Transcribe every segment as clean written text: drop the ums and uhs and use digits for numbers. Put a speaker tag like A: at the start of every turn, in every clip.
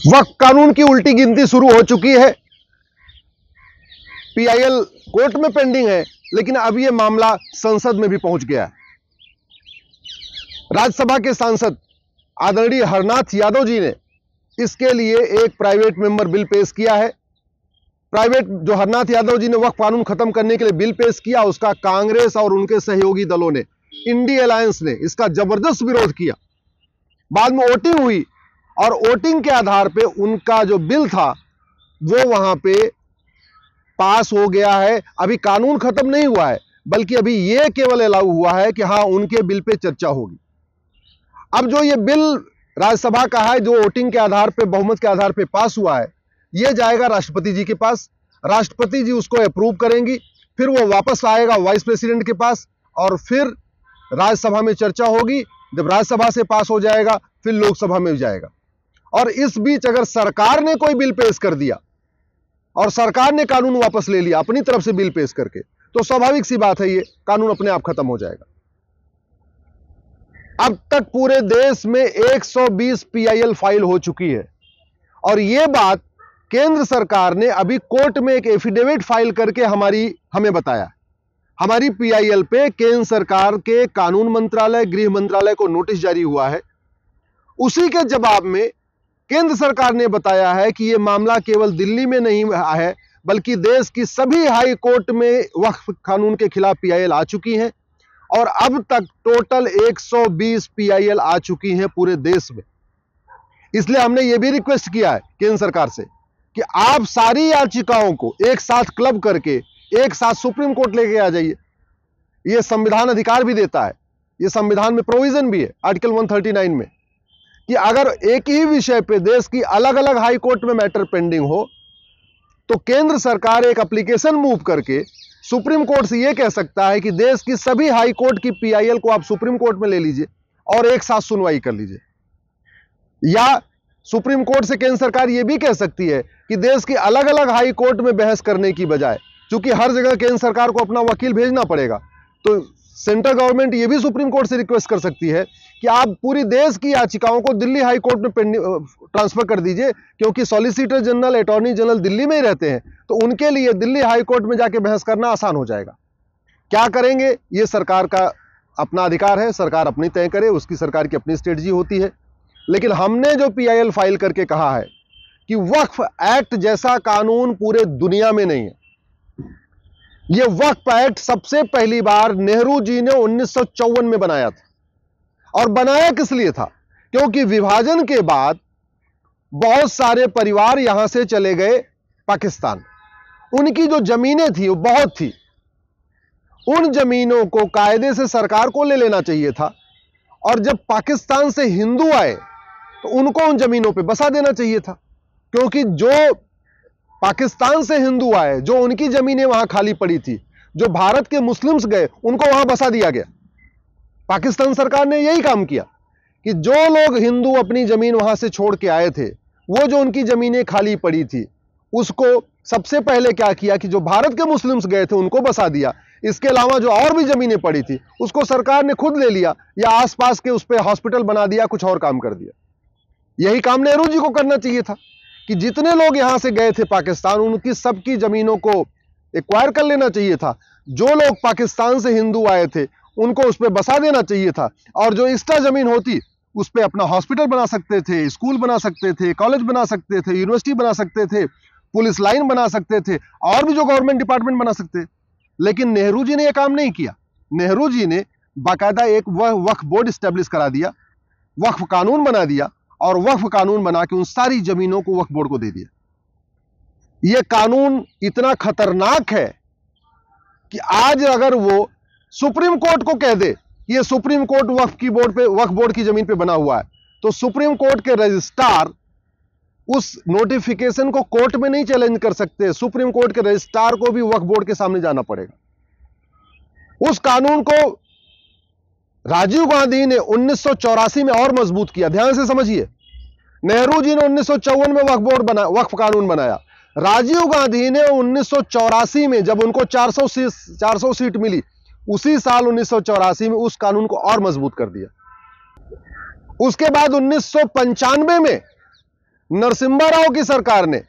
A: वक्फ कानून की उल्टी गिनती शुरू हो चुकी है। पीआईएल कोर्ट में पेंडिंग है, लेकिन अब यह मामला संसद में भी पहुंच गया है। राज्यसभा के सांसद आदरणीय हरनाथ यादव जी ने इसके लिए एक प्राइवेट मेंबर बिल पेश किया है। जो हरनाथ यादव जी ने वक्फ कानून खत्म करने के लिए बिल पेश किया, उसका कांग्रेस और उनके सहयोगी दलों ने, इंडी अलायंस ने इसका जबरदस्त विरोध किया। बाद में वोटिंग हुई और वोटिंग के आधार पे उनका जो बिल था वो वहां पे पास हो गया है। अभी कानून खत्म नहीं हुआ है, बल्कि अभी ये केवल अलाउ हुआ है कि हां उनके बिल पे चर्चा होगी। अब जो ये बिल राज्यसभा का है, जो वोटिंग के आधार पे, बहुमत के आधार पे पास हुआ है, ये जाएगा राष्ट्रपति जी के पास। राष्ट्रपति जी उसको अप्रूव करेंगी, फिर वो वापस आएगा वाइस प्रेसिडेंट के पास और फिर राज्यसभा में चर्चा होगी। जब राज्यसभा से पास हो जाएगा फिर लोकसभा में जाएगा। और इस बीच अगर सरकार ने कोई बिल पेश कर दिया और सरकार ने कानून वापस ले लिया अपनी तरफ से बिल पेश करके, तो स्वाभाविक सी बात है ये कानून अपने आप खत्म हो जाएगा। अब तक पूरे देश में 120 पीआईएल फाइल हो चुकी है और यह बात केंद्र सरकार ने अभी कोर्ट में एक एफिडेविट फाइल करके हमें बताया। हमारी पीआईएल पे केंद्र सरकार के कानून मंत्रालय, गृह मंत्रालय को नोटिस जारी हुआ है। उसी के जवाब में केंद्र सरकार ने बताया है कि यह मामला केवल दिल्ली में नहीं है, बल्कि देश की सभी हाई कोर्ट में वक्फ कानून के खिलाफ पीआईएल आ चुकी हैं और अब तक टोटल 120 पीआईएल आ चुकी हैं पूरे देश में। इसलिए हमने यह भी रिक्वेस्ट किया है केंद्र सरकार से कि आप सारी याचिकाओं को एक साथ क्लब करके एक साथ सुप्रीम कोर्ट लेके आ जाइए। यह संविधान अधिकार भी देता है, यह संविधान में प्रोविजन भी है आर्टिकल 139 में कि अगर एक ही विषय पे देश की अलग अलग हाई कोर्ट में मैटर पेंडिंग हो तो केंद्र सरकार एक एप्लीकेशन मूव करके सुप्रीम कोर्ट से यह कह सकता है कि देश की सभी हाई कोर्ट की पीआईएल को आप सुप्रीम कोर्ट में ले लीजिए और एक साथ सुनवाई कर लीजिए। या सुप्रीम कोर्ट से केंद्र सरकार यह भी कह सकती है कि देश की अलग अलग हाई कोर्ट में बहस करने की बजाय, क्योंकि हर जगह केंद्र सरकार को अपना वकील भेजना पड़ेगा, तो सेंट्रल गवर्नमेंट यह भी सुप्रीम कोर्ट से रिक्वेस्ट कर सकती है कि आप पूरी देश की याचिकाओं को दिल्ली हाई कोर्ट में ट्रांसफर कर दीजिए, क्योंकि solicitor general, attorney general Delhi में ही रहते हैं, तो उनके लिए दिल्ली हाई कोर्ट में जाके बहस करना आसान हो जाएगा। क्या करेंगे ये सरकार का अपना अधिकार है, सरकार अपनी तय करे, उसकी सरकार की अपनी स्ट्रेटजी होती है। लेकिन हमने जो पीआईएल फाइल करके कहा है कि वक्फ एक्ट जैसा कानून पूरे दुनिया में नहीं है। यह वक्फ एक्ट सबसे पहली बार नेहरू जी ने 1954 में बनाया था। और बनाया किस लिए था? क्योंकि विभाजन के बाद बहुत सारे परिवार यहां से चले गए पाकिस्तान। उनकी जो जमीनें थी वो बहुत थी, उन जमीनों को कायदे से सरकार को ले लेना चाहिए था और जब पाकिस्तान से हिंदू आए तो उनको उन जमीनों पे बसा देना चाहिए था, क्योंकि जो पाकिस्तान से हिंदू आए, जो उनकी जमीनें वहां खाली पड़ी थी, जो भारत के मुस्लिम्स गए उनको वहां बसा दिया गया। पाकिस्तान सरकार ने यही काम किया कि जो लोग हिंदू अपनी जमीन वहां से छोड़ के आए थे, वो जो उनकी जमीनें खाली पड़ी थी उसको सबसे पहले क्या किया कि जो भारत के मुस्लिम्स गए थे उनको बसा दिया। इसके अलावा जो और भी जमीनें पड़ी थी उसको सरकार ने खुद ले लिया या आसपास के उस पर हॉस्पिटल बना दिया, कुछ और काम कर दिया। यही काम नेहरू जी को करना चाहिए था कि जितने लोग यहां से गए थे पाकिस्तान, उनकी सबकी जमीनों को एक्वायर कर लेना चाहिए था। जो लोग पाकिस्तान से हिंदू आए थे उनको उस पर बसा देना चाहिए था और जो एक्स्ट्रा जमीन होती उस पर अपना हॉस्पिटल बना सकते थे, स्कूल बना सकते थे, कॉलेज बना सकते थे, यूनिवर्सिटी बना सकते थे, पुलिस लाइन बना सकते थे और भी जो गवर्नमेंट डिपार्टमेंट बना सकते। लेकिन नेहरू जी ने यह काम नहीं किया। नेहरू जी ने बाकायदा एक वक्फ बोर्ड स्टैब्लिश करा दिया, वक्फ कानून बना दिया और वक्फ कानून बना के उन सारी जमीनों को वक्फ बोर्ड को दे दिया। यह कानून इतना खतरनाक है कि आज अगर वो सुप्रीम कोर्ट को कह दे ये सुप्रीम कोर्ट वक्फ बोर्ड की जमीन पे बना हुआ है, तो सुप्रीम कोर्ट के रजिस्ट्रार उस नोटिफिकेशन को कोर्ट में नहीं चैलेंज कर सकते। सुप्रीम कोर्ट के रजिस्ट्रार को भी वक्फ बोर्ड के सामने जाना पड़ेगा। उस कानून को राजीव गांधी ने 1984 में और मजबूत किया। ध्यान से समझिए, नेहरू जी ने 1954 में वक्फ कानून बनाया। राजीव गांधी ने 1984 में जब उनको 400 सीट मिली, उसी साल 1984 में उस कानून को और मजबूत कर दिया। उसके बाद 1995 में नरसिम्हा राव की सरकार ने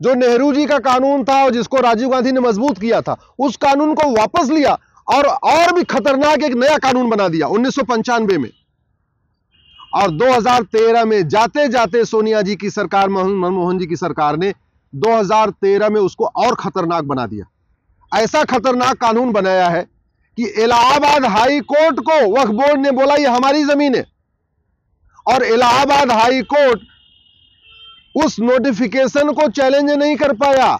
A: जो नेहरू जी का कानून था और जिसको राजीव गांधी ने मजबूत किया था, उस कानून को वापस लिया और भी खतरनाक एक नया कानून बना दिया 1995 में। और 2013 में जाते जाते सोनिया जी की सरकार, मनमोहन जी की सरकार ने 2013 में उसको और खतरनाक बना दिया। ऐसा खतरनाक कानून बनाया है कि इलाहाबाद हाई कोर्ट को वक्फ बोर्ड ने बोला ये हमारी जमीन है, और इलाहाबाद हाई कोर्ट उस नोटिफिकेशन को चैलेंज नहीं कर पाया।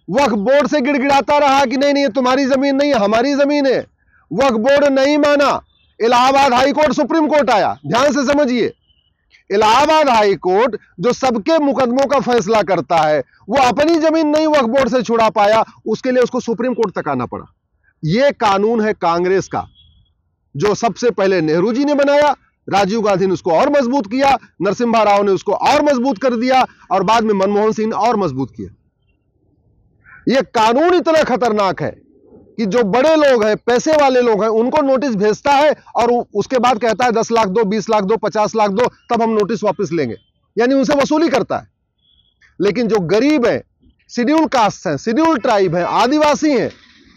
A: वक्फ बोर्ड से गिड़गिड़ाता रहा कि नहीं नहीं, ये तुम्हारी जमीन नहीं है, हमारी जमीन है। वक्फ बोर्ड नहीं माना। Allahabad high court supreme court आया। ध्यान से समझिए, इलाहाबाद हाई कोर्ट जो सबके मुकदमों का फैसला करता है, वो अपनी जमीन नहीं वक्फ बोर्ड से छुड़ा पाया, उसके लिए उसको सुप्रीम कोर्ट तक आना पड़ा। यह कानून है कांग्रेस का, जो सबसे पहले नेहरू जी ने बनाया, राजीव गांधी ने उसको और मजबूत किया, नरसिम्हा राव ने उसको और मजबूत कर दिया, और बाद में मनमोहन सिंह ने और मजबूत किया। यह कानून इतना खतरनाक है कि जो बड़े लोग हैं, पैसे वाले लोग हैं, उनको नोटिस भेजता है और उसके बाद कहता है 10 लाख दो, 20 लाख दो, 50 लाख दो, तब हम नोटिस वापस लेंगे, यानी उनसे वसूली करता है। लेकिन जो गरीब हैं, शेड्यूल कास्ट हैं, शेड्यूल ट्राइब हैं, आदिवासी हैं,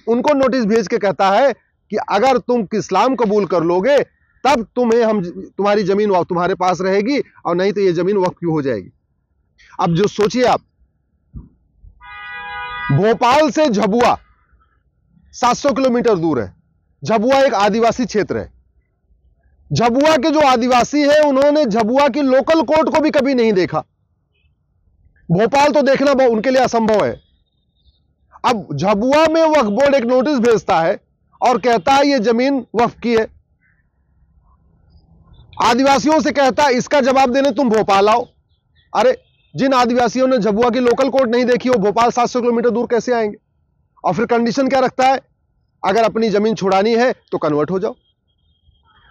A: उनको नोटिस भेज के कहता है कि अगर तुम इस्लाम कबूल कर लोगे तब तुम्हारी जमीन तुम्हारे पास रहेगी, और नहीं तो ये जमीन वक्फ क्यों हो जाएगी। अब जो सोचिए आप, भोपाल से झबुआ 700 किलोमीटर दूर है। झबुआ एक आदिवासी क्षेत्र है। झबुआ के जो आदिवासी हैं, उन्होंने झबुआ की लोकल कोर्ट को भी कभी नहीं देखा। भोपाल तो देखना उनके लिए असंभव है। अब झबुआ में वक्फ बोर्ड एक नोटिस भेजता है और कहता है ये जमीन वक्फ की है। आदिवासियों से कहता है इसका जवाब देने तुम भोपाल आओ। अरे, जिन आदिवासियों ने झबुआ की लोकल कोर्ट नहीं देखी, वो भोपाल 700 किलोमीटर दूर कैसे आएंगे। और फिर कंडीशन क्या रखता है, अगर अपनी जमीन छुड़ानी है तो कन्वर्ट हो जाओ।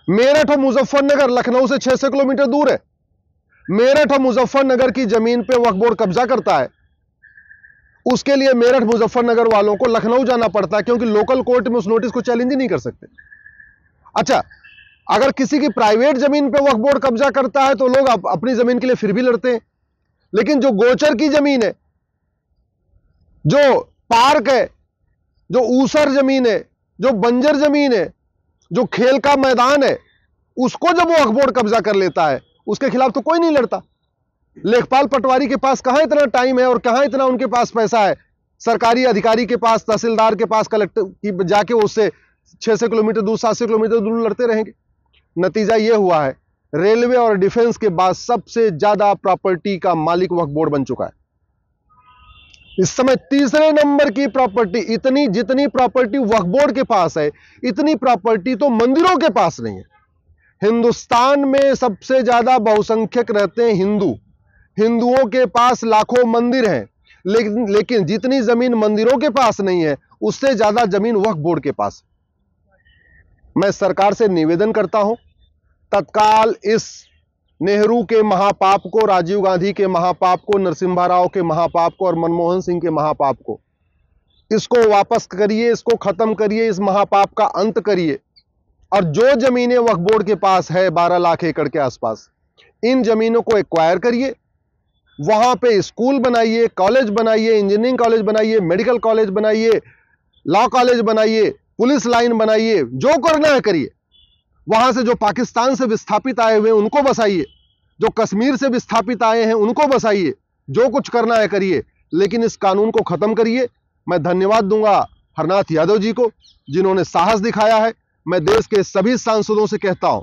A: मेरठ और मुजफ्फरनगर लखनऊ से 600 किलोमीटर दूर है। मेरठ और मुजफ्फरनगर की जमीन पे वक्फ बोर्ड कब्जा करता है, उसके लिए मेरठ मुजफ्फरनगर वालों को लखनऊ जाना पड़ता है, क्योंकि लोकल कोर्ट में उस नोटिस को चैलेंज ही नहीं कर सकते। अच्छा, अगर किसी की प्राइवेट जमीन पे वक्फ बोर्ड कब्जा करता है तो लोग अपनी जमीन के लिए फिर भी लड़ते हैं। लेकिन जो गोचर की जमीन है, जो पार्क है, जो ऊसर जमीन है, जो बंजर जमीन है, जो खेल का मैदान है, उसको जब वो वक्फ बोर्ड कब्जा कर लेता है, उसके खिलाफ तो कोई नहीं लड़ता। लेखपाल पटवारी के पास कहां इतना टाइम है और कहां इतना उनके पास पैसा है। सरकारी अधिकारी के पास, तहसीलदार के पास, कलेक्टर की जाके उससे 600 किलोमीटर दूर, 700 किलोमीटर दूर लड़ते रहेंगे। नतीजा यह हुआ है, रेलवे और डिफेंस के बाद सबसे ज्यादा प्रॉपर्टी का मालिक वक्फ बोर्ड बन चुका है। इस समय तीसरे नंबर की प्रॉपर्टी, जितनी प्रॉपर्टी वक्फ बोर्ड के पास है, इतनी प्रॉपर्टी तो मंदिरों के पास नहीं है। हिंदुस्तान में सबसे ज्यादा बहुसंख्यक रहते हैं हिंदू। हिंदुओं के पास लाखों मंदिर हैं, लेकिन जितनी जमीन मंदिरों के पास नहीं है, उससे ज्यादा जमीन वक्फ बोर्ड के पास। मैं सरकार से निवेदन करता हूं, तत्काल इस नेहरू के महापाप को, राजीव गांधी के महापाप को, नरसिम्हा राव के महापाप को और मनमोहन सिंह के महापाप को, इसको वापस करिए, इसको खत्म करिए, इस महापाप का अंत करिए। और जो जमीनें वक्फ बोर्ड के पास है 12 लाख एकड़ के आसपास, इन जमीनों को एक्वायर करिए, वहां पे स्कूल बनाइए, कॉलेज बनाइए, इंजीनियरिंग कॉलेज बनाइए, मेडिकल कॉलेज बनाइए, लॉ कॉलेज बनाइए, पुलिस लाइन बनाइए, जो करना है करिए। वहां से जो पाकिस्तान से विस्थापित आए हुए हैं उनको बसाइए, जो कश्मीर से विस्थापित आए हैं उनको बसाइए, जो कुछ करना है करिए, लेकिन इस कानून को खत्म करिए। मैं धन्यवाद दूंगा हरनाथ यादव जी को, जिन्होंने साहस दिखाया है। मैं देश के सभी सांसदों से कहता हूं,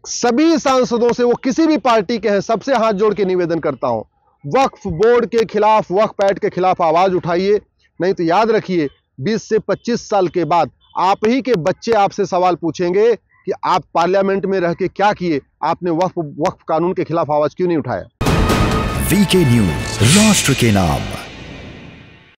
A: सभी सांसदों से, वो किसी भी पार्टी के हैं, सबसे हाथ जोड़ के निवेदन करता हूं, वक्फ बोर्ड के खिलाफ, वक्फ एक्ट के खिलाफ आवाज उठाइए। नहीं तो याद रखिए, 20 से 25 साल के बाद आप ही के बच्चे आपसे सवाल पूछेंगे कि आप पार्लियामेंट में रह के क्या किए, आपने वक्फ कानून के खिलाफ आवाज क्यों नहीं उठाया।
B: वीके न्यूज, राष्ट्र के नाम।